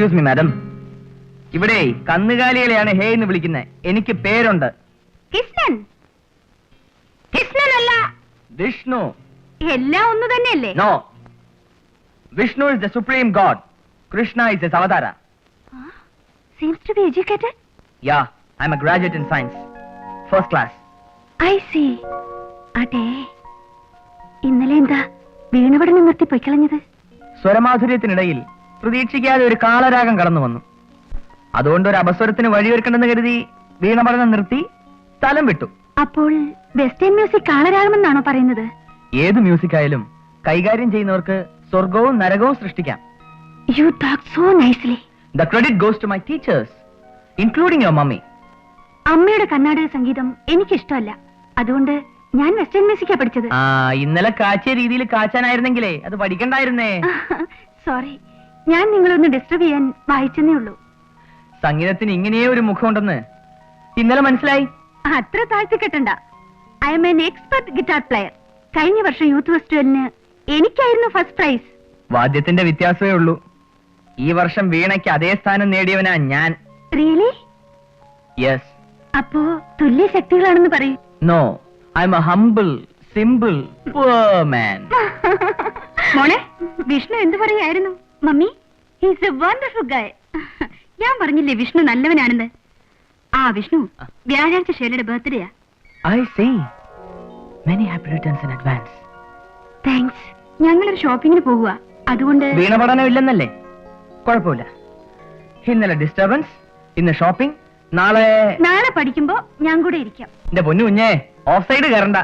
Excuse me madam, ഇവിടെ കന്നുകാലികളെയാണ് ഹേ എന്ന് വിളിക്കുന്നത്. എനിക്ക് പേരുണ്ട്. കൃഷ്ണൻ. കൃഷ്ണനല്ല, വിഷ്ണു. എല്ലാം ഒന്ന് തന്നെയല്ലേ? No, Vishnu is the supreme god. Krishna is his avatara. Seems to be educated. Yeah, I'm a graduate in science. First class. I see. അതെ, ഇന്നലെ എന്താ വീണപഠനം നിർത്തി പൊയ്ക്കളഞ്ഞത്? സ്വരമാധുര്യത്തിനിടയിൽ പ്രതീക്ഷിക്കാതെ ഒരു കാളരാഗം കടന്നു വന്നു. അതുകൊണ്ട് ഒരു അപസ്വരത്തിന് വഴിയൊരുക്കണമെന്ന് കരുതി വീണപഠനം നിർത്തി സ്ഥലം വിട്ടു. അപ്പോൾ വെസ്റ്റേൺ മ്യൂസിക് കാളരാഗമെന്നാണോ പറയുന്നത്? ഏത് മ്യൂസിക് ആയാലും കൈകാര്യം ചെയ്യുന്നവർക്ക് സ്വർഗവും നരകവും സൃഷ്ടിക്കാം. You talk so nicely. The credit goes to my teachers, including your mummy. അമ്മയുടെ കർണാടക സംഗീതം എനിക്കിഷ്ടമല്ല. അതുകൊണ്ട് ഞാൻ വെസ്റ്റേൺ മ്യൂസിക്കാ പഠിച്ചത്. ഇന്നലെ കാച്ചിയ രീതിയിൽ കാച്ചാനായിരുന്നെങ്കിലേ അത് പഠിക്കണ്ടായിരുന്നേ. സോറി, ഞാൻ നിങ്ങളൊന്ന് ഡിസ്റ്റർബ് ചെയ്യാൻ വായിച്ചെന്നേ ഉള്ളൂ. സംഗീതത്തിന് ഇങ്ങനെയേ ഒരു മുഖമുണ്ടെന്ന് ഇന്നലെ മനസ്സിലായി. അത്ര താഴ്ത്തി കെട്ടണ്ട. I am an expert guitar player. കഴിഞ്ഞ വർഷം യൂത്ത് ഫെസ്റ്റിവലിന് എനിക്കായിരുന്നു ഫസ്റ്റ് പ്രൈസ്. വാദ്യത്തിന്റെ വ്യത്യാസമേ ഉള്ളൂ. ഈ വർഷം വീണയ്ക്ക് അതേ സ്ഥാനം നേടിയവനാ ഞാൻ. റിയലി? യെസ്. അപ്പോ തുല്യ ശക്തികളാണെന്ന് പറയൂ. No, I am a humble simple poor man. മോളെ, വിഷ്ണു എന്ത് പറയായിരുന്നു? മമ്മി, ഹീസ് എ വണ്ടർഫുൾ ഗായ്. ഞാൻ പറഞ്ഞില്ലേ വിഷ്ണു നല്ലവനാണെന്ന്. ആ വിഷ്ണു, വ്യാഴാഴ്ച ഷേലയുടെ ബർത്ത്ഡേയാ. I see. Many happy returns in advance. Thanks. ഞങ്ങളൊരു ഷോപ്പിങ്ങിന് പോവുക. അതുകൊണ്ട് വീണ പഠനം ഇല്ലെന്നല്ലേ? കുഴപ്പമില്ല. ഇന്നലെ ഡിസ്റ്റർബൻസ്, ഇന്ന് ഷോപ്പിംഗ്, നാളെ പഠിക്കുമ്പോ ഞാൻ കൂടെ ഇരിക്കാം. എന്റെ പൊന്നു കുഞ്ഞേ, ഓഫ് സൈഡ് കയറണ്ട.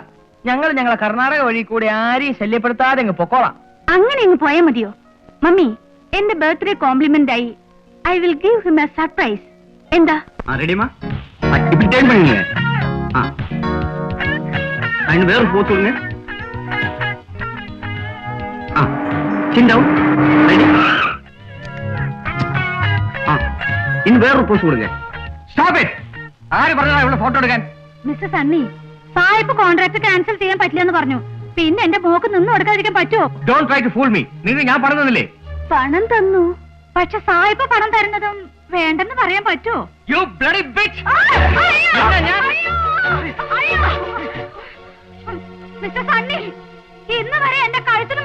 ഞങ്ങളെ കർണാടക വഴി കൂടെ ആരെയും ശല്യപ്പെടുത്താതെ അങ്ങ് പൊക്കോളാം. അങ്ങനെ അങ്ങ് പോയാൽ മതിയോ? മമ്മി, എന്റെ ബർത്ത്ഡേ കോംപ്ലിമെന്റ് ആയി I will give him A surprise. എന്താ? വേറെ പോത്ത് ഇനി വേറൊരു പോസ്റ്റ് കൊടുങ്ങ. ആര് പറഞ്ഞാ ഇവിടെ ഫോട്ടോ എടുക്കാൻ? മിസ്റ്റർ സണ്ണി, സായിപ്പ് കോൺട്രാക്ട് ക്യാൻസൽ ചെയ്യാൻ പറ്റില്ലെന്ന് പറഞ്ഞു. പിന്നെ എന്റെ മോക്ക് നിന്ന് കൊടുക്കാതിരിക്കാൻ പറ്റുമോ? Don't try to fool me. നിങ്ങൾ ഞാൻ പറഞ്ഞതല്ലേ? പണം തന്നു, പക്ഷെ സായിപ്പ് പണം തരുന്നതും വേണ്ടെന്ന് പറയാൻ പറ്റുമോ? You bloody bitch! Mister Sunny, ഇന്ന് വരെ എന്റെ കഴുത്തിന്